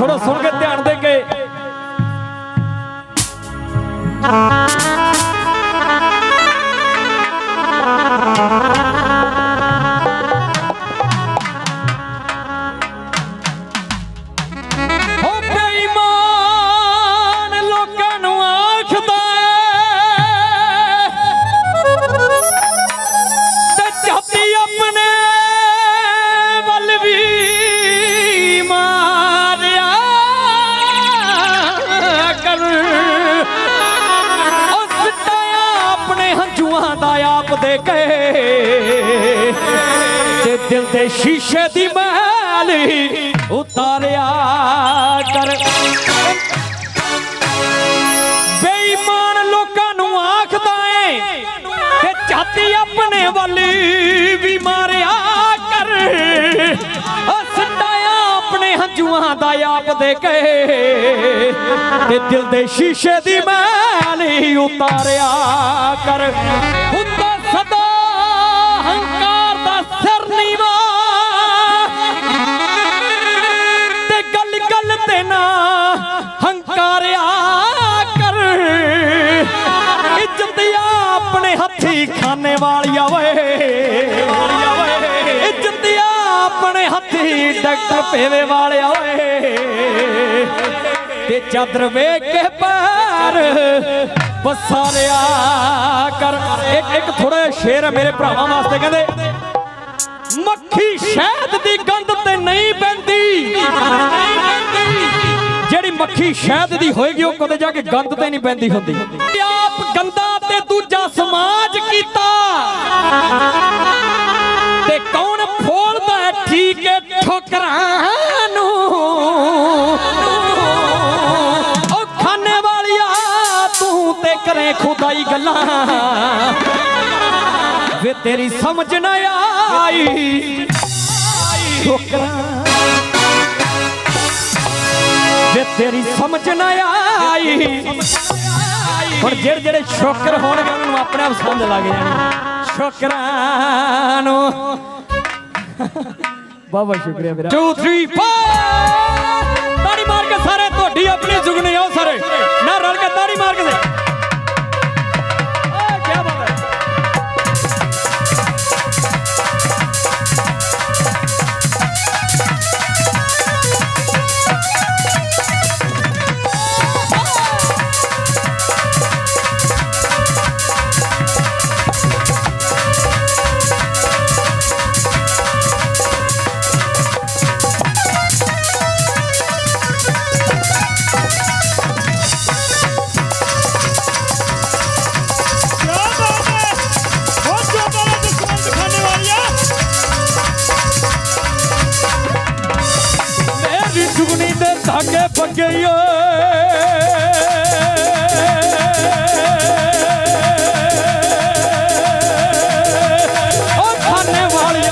थोड़ा सुन के ध्यान दे के दिल दे शीशे दी महल उतारिया कर बेईमान लोकां नूं आखदा है कि जाती अपने वाली भी मारिया कर सटाया अपने हंजुआं दा आप दे के ते दिल दे शीशे दी महल उतारिया कर हुंदा सदा हंकार दा सिर नीवा ते गल गल ते ना हंकारिया कर इज्जत अपने हथी खाने वालिया वे इज्जत अपने हथी डॉक्टर पेवे वाले वे ते चादर वेख के पैर बसारिया कर एक थोड़ा शेर है मेरे भरावां वास्ते कहंदे मक्खी शहद दी गंध ते नहीं बहंदी जेड़ी मक्खी शहद दी होएगी वो कदे जाके गंध ते नहीं बहंदी हुंदी आप गंदा ते दूजा समाज कीता ते कौन फोड़दा है ठीक है ठोकरां नूं ओ खाने वालिया तू ते करे खुदाई गल्लां वे तेरी समझ न आई वे तेरी समझ न आई और जेड़े जेड़े शोकर होणगे उन्होंने अपने आप समझ लग जानी शोकरां नूं बहुत बहुत शुक्रिया मेरा 2 3 4 ताड़ी मार के सारे तोड़ी अपनी जुगनी आओ सारे ना रल के ताड़ी मार के दे क्या बात है धागे पके खाने वाली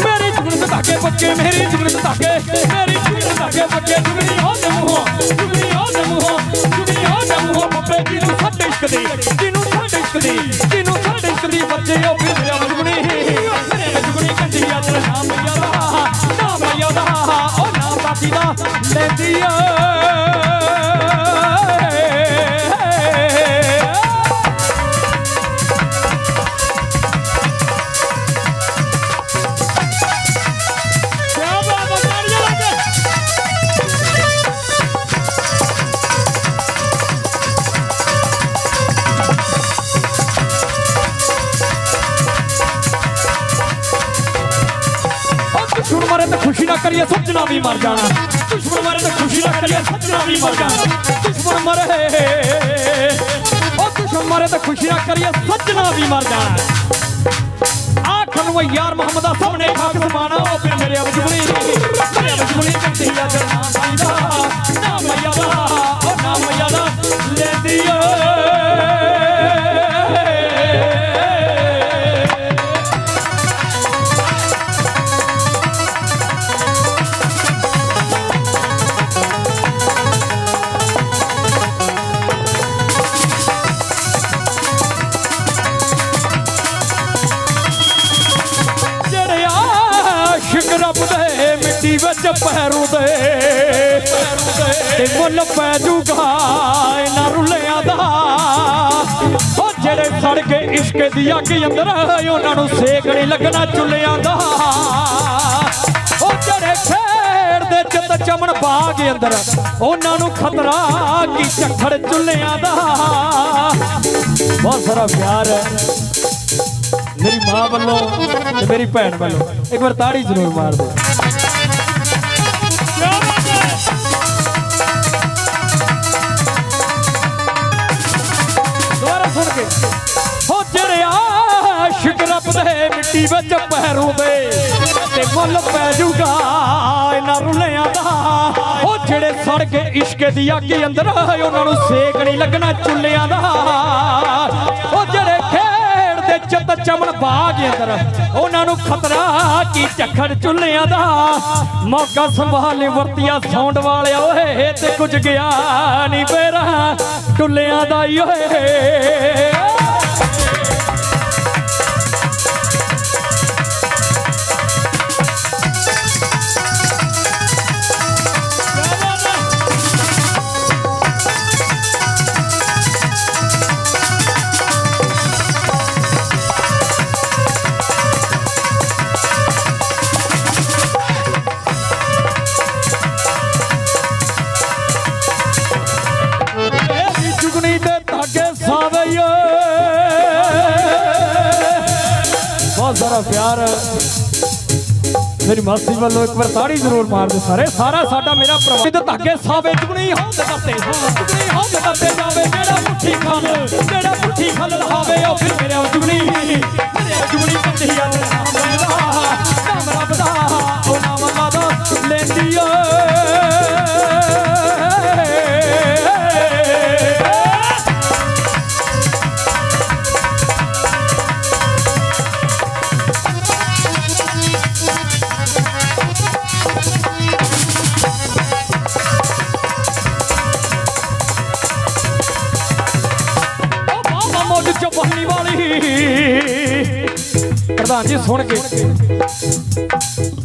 मेरी जुगनी में धागे पके मेरी जुगनी में धागे मेरी जुगनी में धागे पके जुगनी हो दे मुंह जुगनी हो दे मुंह जिन्हों साडे इश्क दी जिन्हों साडे इश्क दी जिन्हों साडे इश्क दी बच्चे ओ फिर मेरा जुगनी कंडी आ तेरा नाम यादा ओ नाम दादी दा लेंदी दुश्मन मारे तो खुशी ना करिए सजना भी मर जाना दुश्मन मारे तो खुशी ना करिए सजना भी मर जाना दुश्मन मारे दुश्मन मारे तो खुशी ना करिए सजना भी मर जाना आखन वो यार मोहम्मद सामने खाक समाना ओ फिर मेरे अब जुगनी करती है नाम यादा ओ नाम यादा ले दिया ਵਿੱਚ ਪੈਰੂ ਦੇ ਤੇ ਮੁੱਲ ਪੈ ਜੂਗਾ ਇਹਨਾਂ ਰੁੱਲਿਆਂ ਦਾ ਉਹ ਜਿਹੜੇ ਸੜ ਕੇ ਇਸ਼ਕ ਦੀ ਅੱਗ ਅੰਦਰ ਉਹਨਾਂ ਨੂੰ ਸੇਕ ਨਹੀਂ ਲੱਗਣਾ ਚੁੱਲ੍ਹਿਆਂ ਦਾ ਉਹ ਜਿਹੜੇ ਖੇਡਦੇ ਚਿੱਤ ਚਮਨ ਬਾਗ ਅੰਦਰ ਉਹਨਾਂ ਨੂੰ ਖਤਰਾ ਕੀ ਝੱਖੜ ਚੁੱਲ੍ਹਿਆਂ ਦਾ ਬਹੁਤ ਸਾਰਾ ਪਿਆਰ ਹੈ ਮੇਰੀ ਮਾਂ ਵੱਲੋਂ ਤੇ ਮੇਰੀ ਭੈਣ ਵੱਲੋਂ ਇੱਕ ਵਾਰ ਤਾੜੀ ਜ਼ਰੂਰ ਮਾਰ ਦਿਓ ਦੁਬਾਰਾ ਸੁਣ ਕੇ ਹੋ ਜਿਹੜੇ ਆਸ਼ਿਕ ਰੱਬ ਦੇ ਮਿੱਟੀ ਵਿੱਚ ਪੈਰੂ ਦੇ ਤੇ ਮੁੱਲ ਪੈ ਜੂਗਾ ਇਹਨਾਂ ਰੁੱਲਿਆਂ ਦਾ ਉਹ ਜਿਹੜੇ ਸੜ ਕੇ ਇਸ਼ਕ ਦੀ ਅੱਗ ਅੰਦਰ ਉਹਨਾਂ ਨੂੰ ਸੇਕ ਨਹੀਂ ਲੱਗਣਾ ਚੁੱਲ੍ਹਿਆਂ ਦਾ ਉਹ ਜਿਹੜੇ ਖੇਡਦੇ ਚਿੱਤ ਚਮਨ ਬਾਗ ਅੰਦਰ ਉਹਨਾਂ ਨੂੰ ਖਤਰਾ ਕੀ ਝੱਖੜ ਚੁੱਲ੍ਹਿਆਂ ਦਾ ਮੌਕਾ ਸੰਭਾਲ ਵਰਤਿਆ ਸੌਂਡ ਵਾਲਿਆ ਓਏ ਤੇ ਕੁਝ ਗਿਆ ਨਹੀਂ ਬੇਰਾ ਟੁੱਲਿਆਂ ਦਾ ਈ ਓਏ सारा प्यार मेरी मासी वालों एक बार ताड़ी जरूर मार दे सारे सारा साडा मेरा प्रवाह धागे सावे जुगनी होंदे दते जुगनी होंदे दते जावे जेड़ा मुट्ठी खल लहावे ओ फिर मेरे जुगनी कंधी अल नाम रब दा ओ नाम अल्लाह दा लेंदी चौपानी वाली प्रधान जी सुन के